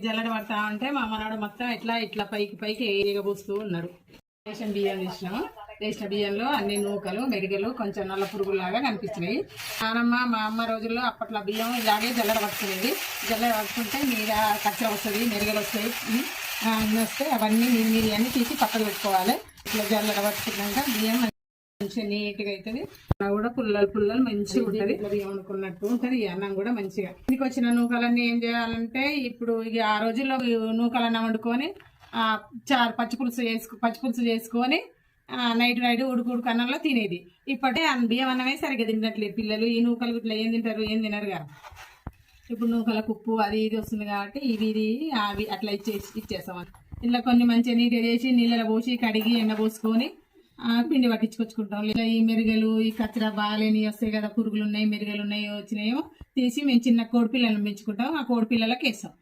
జల్లడ పడతా ఉంటే మా మనవాడు మొత్తం ఇట్లా పైకి ఎగబోస్తూ ఉన్నాడు. రేషన్ బియ్యం తీసినాము. రేషన్ బియ్యంలో అన్ని నూకలు మెరుగలు కొంచెం నల్ల పురుగులాగా కనిపించినాయి. నానమ్మ మా అమ్మ రోజుల్లో అప్పట్లో బియ్యం ఇలాగే జల్లడ పట్టుకునేది. జల్లడ పట్టుకుంటే మీద కచ్చర వస్తుంది, మెరుగలు వస్తాయి, అన్నీ వస్తాయి. అవన్నీ మీరు అన్నీ తీసి పక్కన పెట్టుకోవాలి. ఇట్లా జల్లడ పట్టుకున్నాక బియ్యం మంచిగా నీట్గా అవుతుంది. అన్నం కూడా పుల్లలు మంచిగా ఉంటుంది. బియ్యం అనుకున్నట్టు ఉంటుంది. ఈ అన్నం కూడా మంచిగా. ఇంటికి వచ్చిన నూకలన్నీ ఏం చేయాలంటే ఇప్పుడు ఇక ఆ రోజుల్లో నూకలన్నం వండుకొని చారు పచ్చిపులుసు చేసుకొని నైట్ ఉడుకు అన్నంలో తినేది. ఇప్పటి బియ్యం అన్నమే సరిగ్గా తినట్లేదు పిల్లలు. ఈ నూకలు ఇట్లా ఏం తింటారు, ఏం తినరుగా. ఇప్పుడు నూకలకు ఉప్పు అది ఇది వస్తుంది కాబట్టి ఇవి అవి అట్లా ఇచ్చేస్తాం. ఇట్లా కొన్ని మంచిగా నీట్గా చేసి నీళ్ళలో పోసి కడిగి ఎండబోసుకొని పిండి పట్టించుకొచ్చుకుంటాం. లేదా ఈ మెరుగలు ఈ కచ్చరా బాగాలేని వస్తాయి కదా, పురుగులు ఉన్నాయి, మెరుగలు ఉన్నాయి, వచ్చినాయో తీసి మేము చిన్న కోడి పిల్లలను పెంచుకుంటాం. ఆ కోడి పిల్లలకి వేస్తాం.